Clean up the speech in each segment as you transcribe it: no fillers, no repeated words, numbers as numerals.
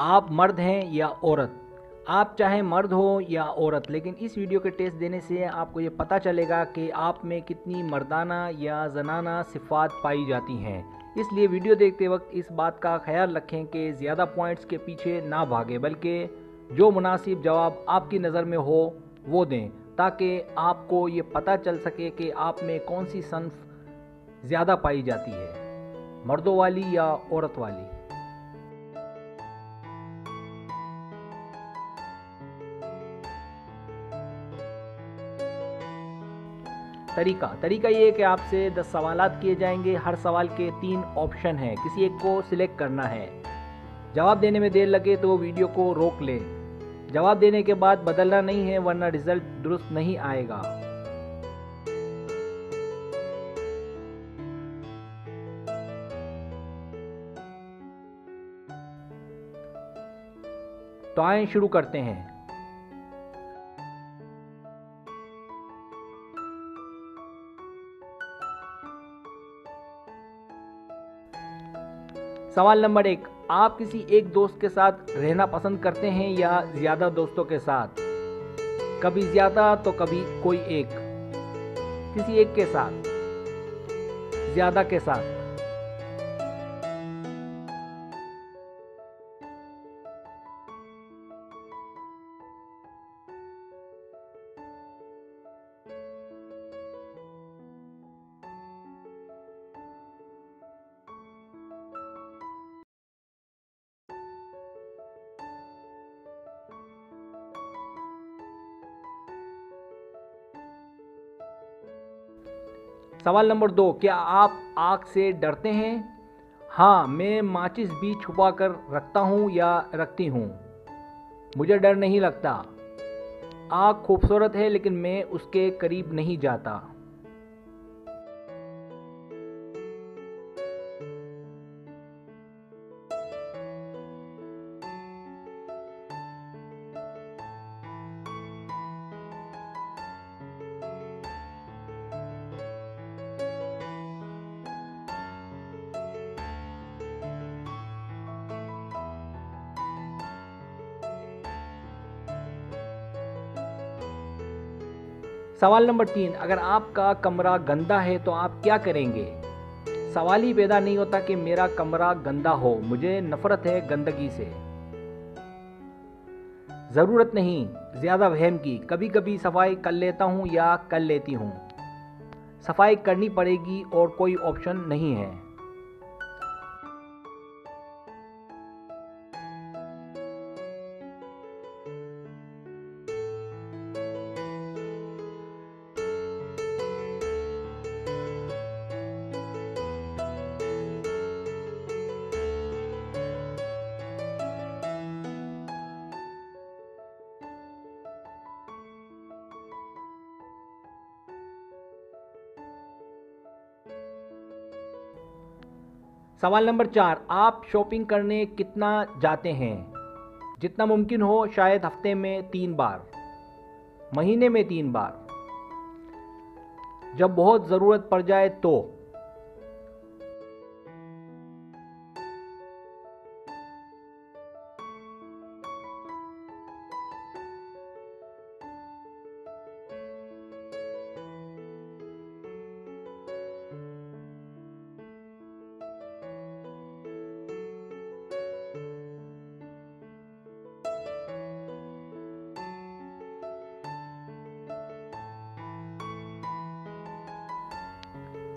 आप मर्द हैं या औरत। आप चाहे मर्द हो या औरत, लेकिन इस वीडियो के टेस्ट देने से आपको ये पता चलेगा कि आप में कितनी मर्दाना या जनाना सिफ़ात पाई जाती हैं। इसलिए वीडियो देखते वक्त इस बात का ख्याल रखें कि ज़्यादा पॉइंट्स के पीछे ना भागें, बल्कि जो मुनासिब जवाब आपकी नज़र में हो वो दें, ताकि आपको ये पता चल सके कि आप में कौन सी सनफ़ ज़्यादा पाई जाती है, मर्दों वाली या औरत वाली। तरीका ये है कि आपसे 10 सवालात किए जाएंगे। हर सवाल के 3 ऑप्शन हैं, किसी एक को सिलेक्ट करना है। जवाब देने में देर लगे तो वीडियो को रोक लें। जवाब देने के बाद बदलना नहीं है, वरना रिजल्ट दुरुस्त नहीं आएगा। तो आइए शुरू करते हैं। सवाल नंबर 1, आप किसी एक दोस्त के साथ रहना पसंद करते हैं या ज़्यादा दोस्तों के साथ? कभी ज़्यादा तो कभी कोई एक। किसी एक के साथ, ज़्यादा के साथ। सवाल नंबर 2, क्या आप आग से डरते हैं? हाँ, मैं माचिस भी छुपा कर रखता हूँ या रखती हूँ। मुझे डर नहीं लगता। आग खूबसूरत है, लेकिन मैं उसके करीब नहीं जाता। सवाल नंबर 3, अगर आपका कमरा गंदा है तो आप क्या करेंगे? सवाल ही पैदा नहीं होता कि मेरा कमरा गंदा हो, मुझे नफरत है गंदगी से। ज़रूरत नहीं ज़्यादा वहम की, कभी कभी सफाई कर लेता हूँ या कर लेती हूँ। सफाई करनी पड़ेगी और कोई ऑप्शन नहीं है। सवाल नंबर 4, आप शॉपिंग करने कितना जाते हैं? जितना मुमकिन हो, शायद हफ्ते में 3 बार, महीने में 3 बार, जब बहुत ज़रूरत पड़ जाए तो।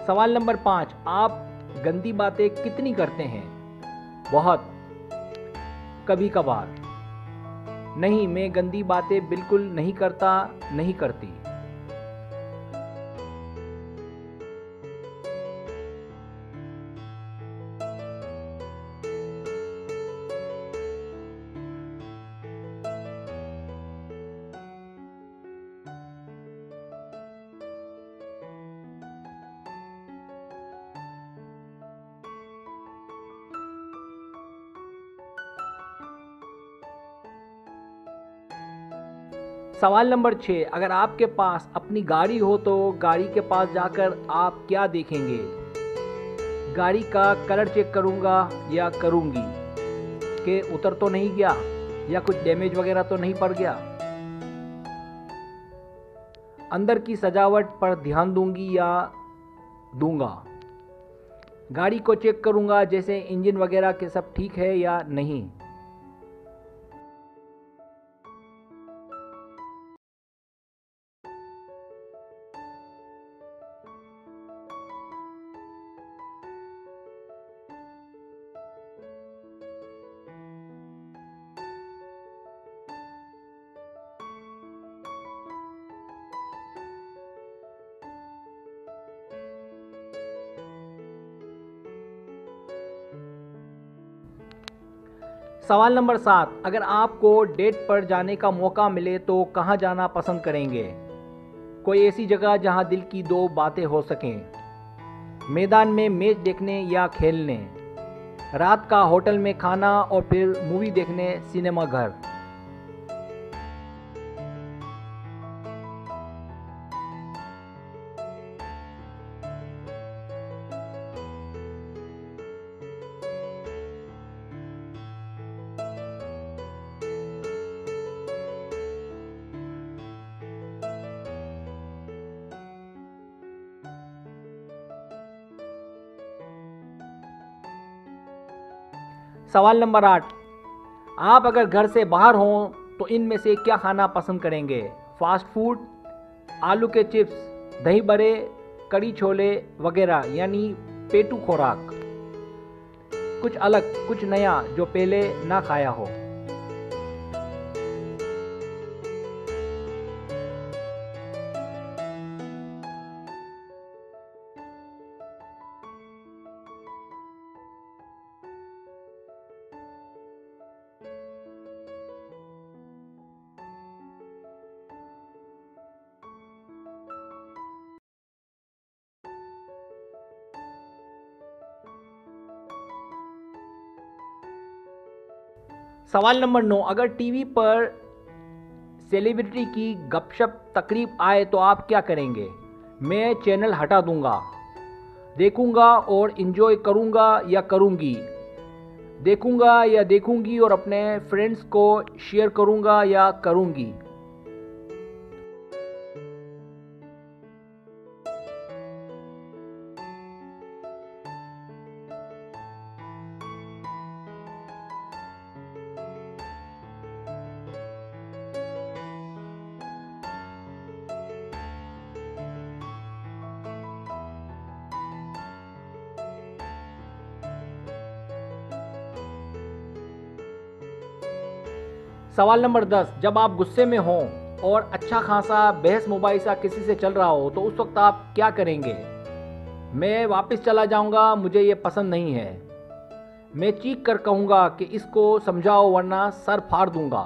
सवाल नंबर 5, आप गंदी बातें कितनी करते हैं? बहुत, कभी कभार। नहीं, मैं गंदी बातें बिल्कुल नहीं करता, नहीं करती। सवाल नंबर 6, अगर आपके पास अपनी गाड़ी हो तो गाड़ी के पास जाकर आप क्या देखेंगे? गाड़ी का कलर चेक करूंगा या करूंगी। कि उतर तो नहीं गया या कुछ डैमेज वगैरह तो नहीं पड़ गया। अंदर की सजावट पर ध्यान दूंगी या दूंगा। गाड़ी को चेक करूंगा, जैसे इंजन वगैरह के सब ठीक है या नहीं। सवाल नंबर 7, अगर आपको डेट पर जाने का मौका मिले तो कहाँ जाना पसंद करेंगे? कोई ऐसी जगह जहाँ दिल की दो बातें हो सकें। मैदान में मैच देखने या खेलने। रात का होटल में खाना और फिर मूवी देखने सिनेमा घर। सवाल नंबर 8, आप अगर घर से बाहर हों तो इनमें से क्या खाना पसंद करेंगे? फास्ट फूड, आलू के चिप्स, दही बड़े, कड़ी छोले वगैरह, यानी पेटू खुराक। कुछ अलग, कुछ नया जो पहले ना खाया हो। सवाल नंबर 9, अगर टीवी पर सेलिब्रिटी की गपशप तकरीब आए तो आप क्या करेंगे? मैं चैनल हटा दूंगा। देखूंगा और इन्जॉय करूंगा या करूंगी। देखूंगा या देखूंगी और अपने फ्रेंड्स को शेयर करूंगा या करूंगी। सवाल नंबर 10, जब आप गुस्से में हों और अच्छा खासा बहस मुबाहिसा किसी से चल रहा हो तो उस वक्त आप क्या करेंगे? मैं वापस चला जाऊंगा, मुझे ये पसंद नहीं है। मैं चीख कर कहूँगा कि इसको समझाओ वरना सर फाड़ दूंगा।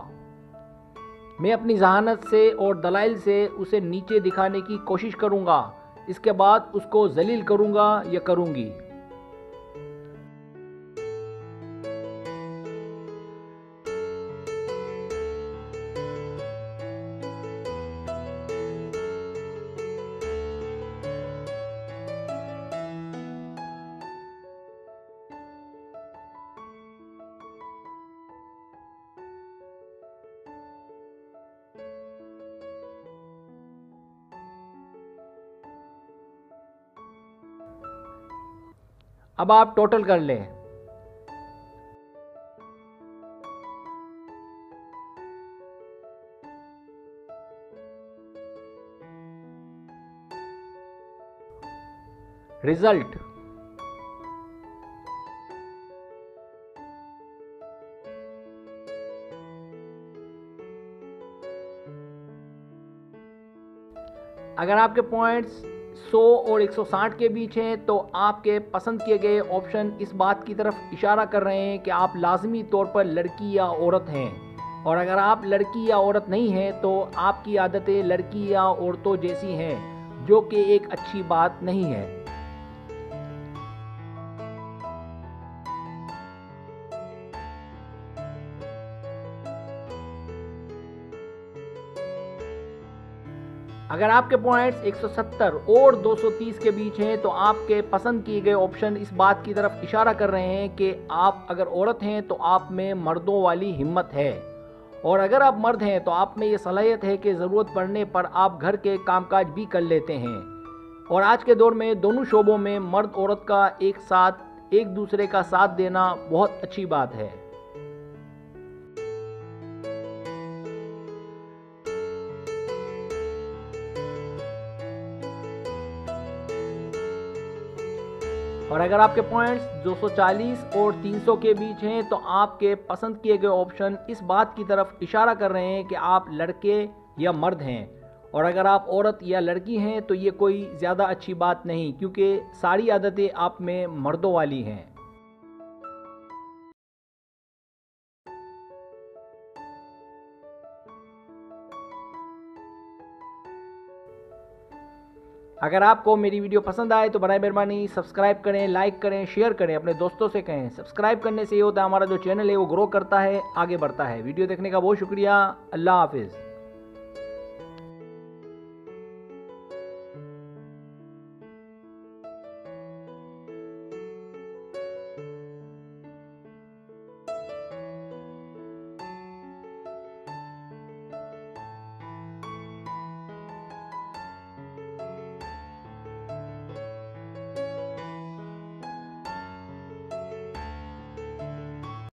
मैं अपनी जहानत से और दलाइल से उसे नीचे दिखाने की कोशिश करूँगा। इसके बाद उसको जलील करूँगा या करूँगी। अब आप टोटल कर लें। रिजल्ट, अगर आपके पॉइंट्स 100 और 160 के बीच हैं तो आपके पसंद किए गए ऑप्शन इस बात की तरफ इशारा कर रहे हैं कि आप लाजमी तौर पर लड़की या औरत हैं। और अगर आप लड़की या औरत नहीं हैं तो आपकी आदतें लड़की या औरतों जैसी हैं, जो कि एक अच्छी बात नहीं है। अगर आपके पॉइंट्स 170 और 230 के बीच हैं तो आपके पसंद किए गए ऑप्शन इस बात की तरफ इशारा कर रहे हैं कि आप अगर औरत हैं तो आप में मर्दों वाली हिम्मत है, और अगर आप मर्द हैं तो आप में ये सलाहियत है कि ज़रूरत पड़ने पर आप घर के कामकाज भी कर लेते हैं। और आज के दौर में दोनों शोबों में मर्द औरत का एक साथ एक दूसरे का साथ देना बहुत अच्छी बात है। और अगर आपके पॉइंट्स 240 और 300 के बीच हैं तो आपके पसंद किए गए ऑप्शन इस बात की तरफ इशारा कर रहे हैं कि आप लड़के या मर्द हैं, और अगर आप औरत या लड़की हैं तो ये कोई ज़्यादा अच्छी बात नहीं, क्योंकि सारी आदतें आप में मर्दों वाली हैं। अगर आपको मेरी वीडियो पसंद आए तो बराए मेहरबानी सब्सक्राइब करें, लाइक करें, शेयर करें, अपने दोस्तों से कहें। सब्सक्राइब करने से ये होता है हमारा जो चैनल है वो ग्रो करता है, आगे बढ़ता है। वीडियो देखने का बहुत शुक्रिया। अल्लाह हाफिज़।